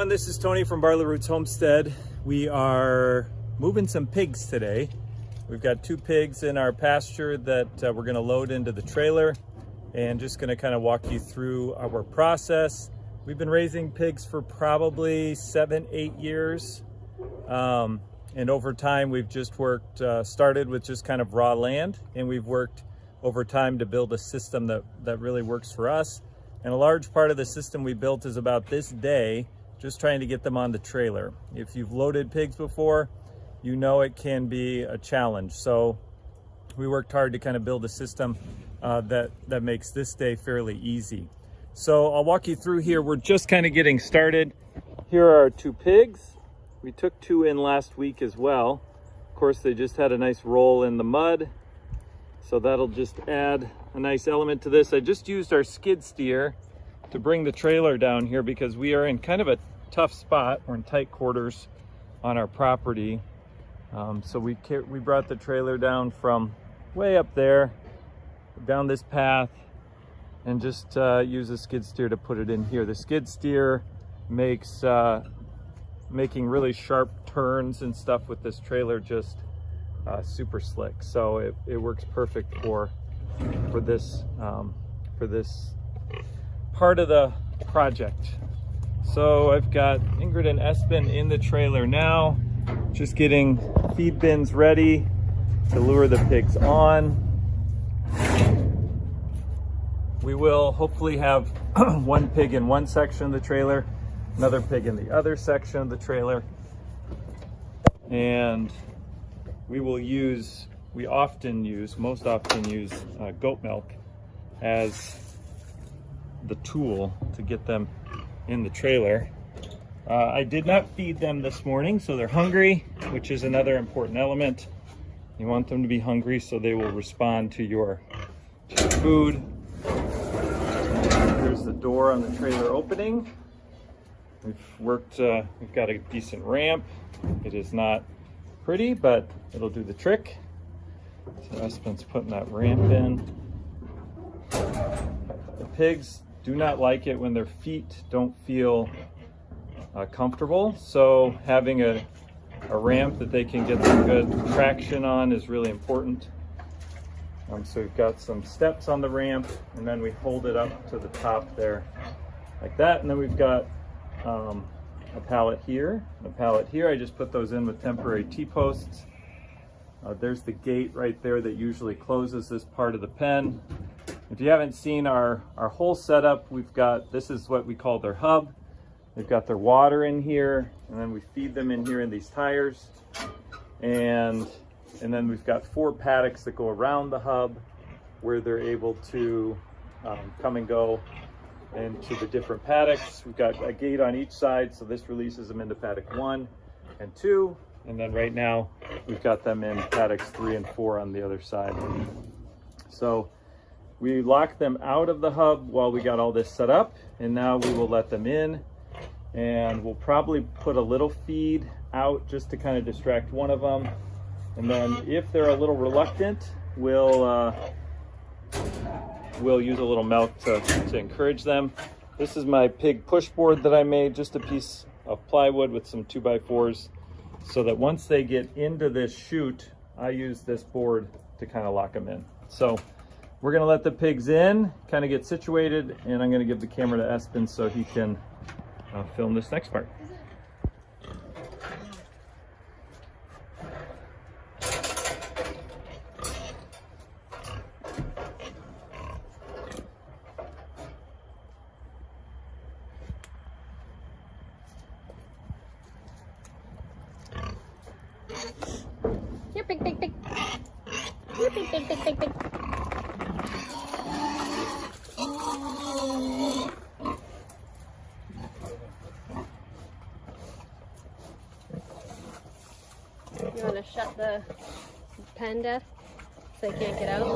This is Tony from Barlow Roots Homestead. We are moving some pigs today. We've got 2 pigs in our pasture that we're going to load into the trailer, and just going to kind of walk you through our process. We've been raising pigs for probably 7-8 years, and over time we've just started with just kind of raw land, and we've worked over time to build a system that really works for us. And a large part of the system we built is about this day, just trying to get them on the trailer. If you've loaded pigs before, you know it can be a challenge. So we worked hard to kind of build a system that makes this day fairly easy. So I'll walk you through here. We're just kind of getting started. Here are our 2 pigs. We took 2 in last week as well. Of course, they just had a nice roll in the mud, so that'll just add a nice element to this. I just used our skid steer to bring the trailer down here because we are in kind of a tough spot. We're in tight quarters on our property. So we brought the trailer down from way up there, down this path, and just use a skid steer to put it in here. The skid steer makes making really sharp turns and stuff with this trailer just super slick. So it works perfect for this part of the project. So I've got Ingrid and Espen in the trailer now, just getting feed bins ready to lure the pigs on. We will hopefully have 1 pig in one section of the trailer, another pig in the other section of the trailer, and most often use goat milk as the tool to get them in the trailer. I did not feed them this morning, so they're hungry, which is another important element. You want them to be hungry so they will respond to your food. Here's the door on the trailer opening. We've got a decent ramp. It is not pretty, but it'll do the trick. So Espen's putting that ramp in. The pigs do not like it when their feet don't feel comfortable, so having a ramp that they can get some good traction on is really important. So we've got some steps on the ramp, and then we hold it up to the top there like that, and then we've got a pallet here, and a pallet here. I just put those in with temporary T-posts. There's the gate right there that usually closes this part of the pen. If you haven't seen our whole setup, this is what we call their hub. They've got their water in here, and then we feed them in here in these tires. And then we've got 4 paddocks that go around the hub where they're able to come and go into the different paddocks. We've got a gate on each side, so this releases them into paddock 1 and 2. And then right now we've got them in paddocks 3 and 4 on the other side. So we locked them out of the hub while we got all this set up, and now we will let them in, and we'll probably put a little feed out just to kind of distract one of them. And then if they're a little reluctant, we'll use a little milk to encourage them. This is my pig push board that I made, just a piece of plywood with some 2x4s, so that once they get into this chute, I use this board to kind of lock them in. So we're gonna let the pigs in, kind of get situated, and I'm gonna give the camera to Espen so he can film this next part. Here, pig, pig, pig. Here, pig, pig, pig, pig, pig. You want to shut the pen desk so they can't get out?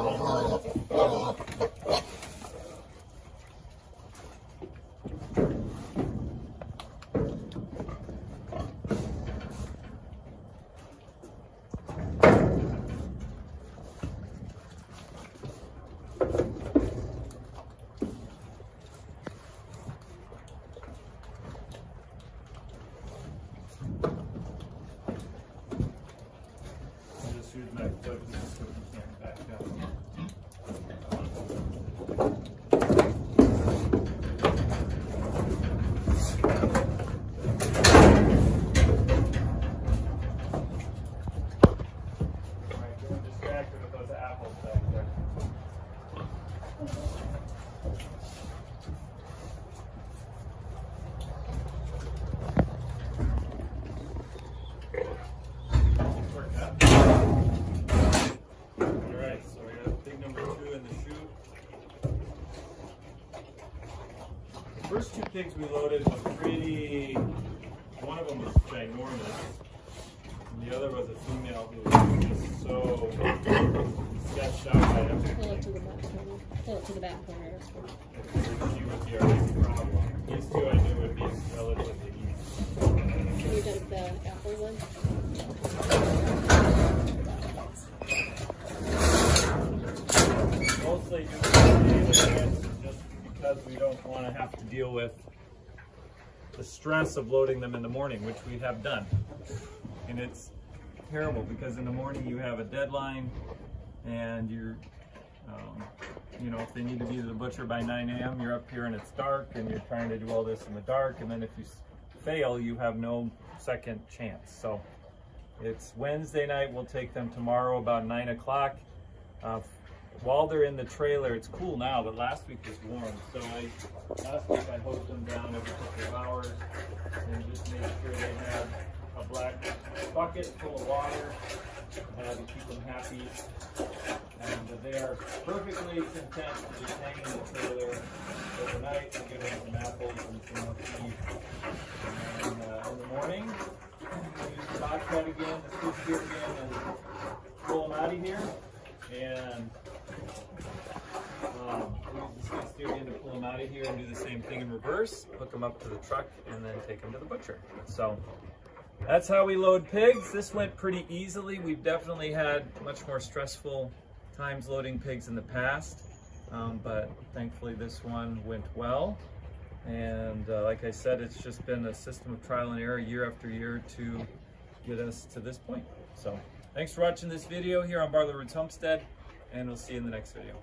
foot just so we can't back down. Alright, don't distract her with those apples back there. Alright, so we got pig number 2 in the chute. The first 2 pigs we loaded was pretty, one of them was ginormous, and the other was a female who was just so sketched out by everything. Pull it to the back corner. Pull it to the back corner. She would be our big problem. These 2 I knew would be relatively easy. Can you dump the apple one? Mostly just because we don't want to have to deal with the stress of loading them in the morning, which we have done. And it's terrible because in the morning you have a deadline and you're, you know, if they need to be to the butcher by 9 a.m., you're up here and it's dark and you're trying to do all this in the dark. And then if you fail, you have no second chance. So it's Wednesday night. We'll take them tomorrow about 9 o'clock. While they're in the trailer, it's cool now, but last week was warm. So last week I hosed them down every couple of hours and just made sure they had a black bucket full of water to keep them happy. And they are perfectly content to just hang in the trailer overnight and give them some apples and some more tea. And in the morning, we use the bobcat again, the switch gear again, and pull them out of here. And use the skid steer again to pull them out of here and do the same thing in reverse, hook them up to the truck, and then take them to the butcher. So that's how we load pigs. This went pretty easily. We've definitely had much more stressful times loading pigs in the past, but thankfully this one went well. And like I said, it's just been a system of trial and error year after year to get us to this point. So thanks for watching this video here on Barlow Roots Homestead, and we'll see you in the next video.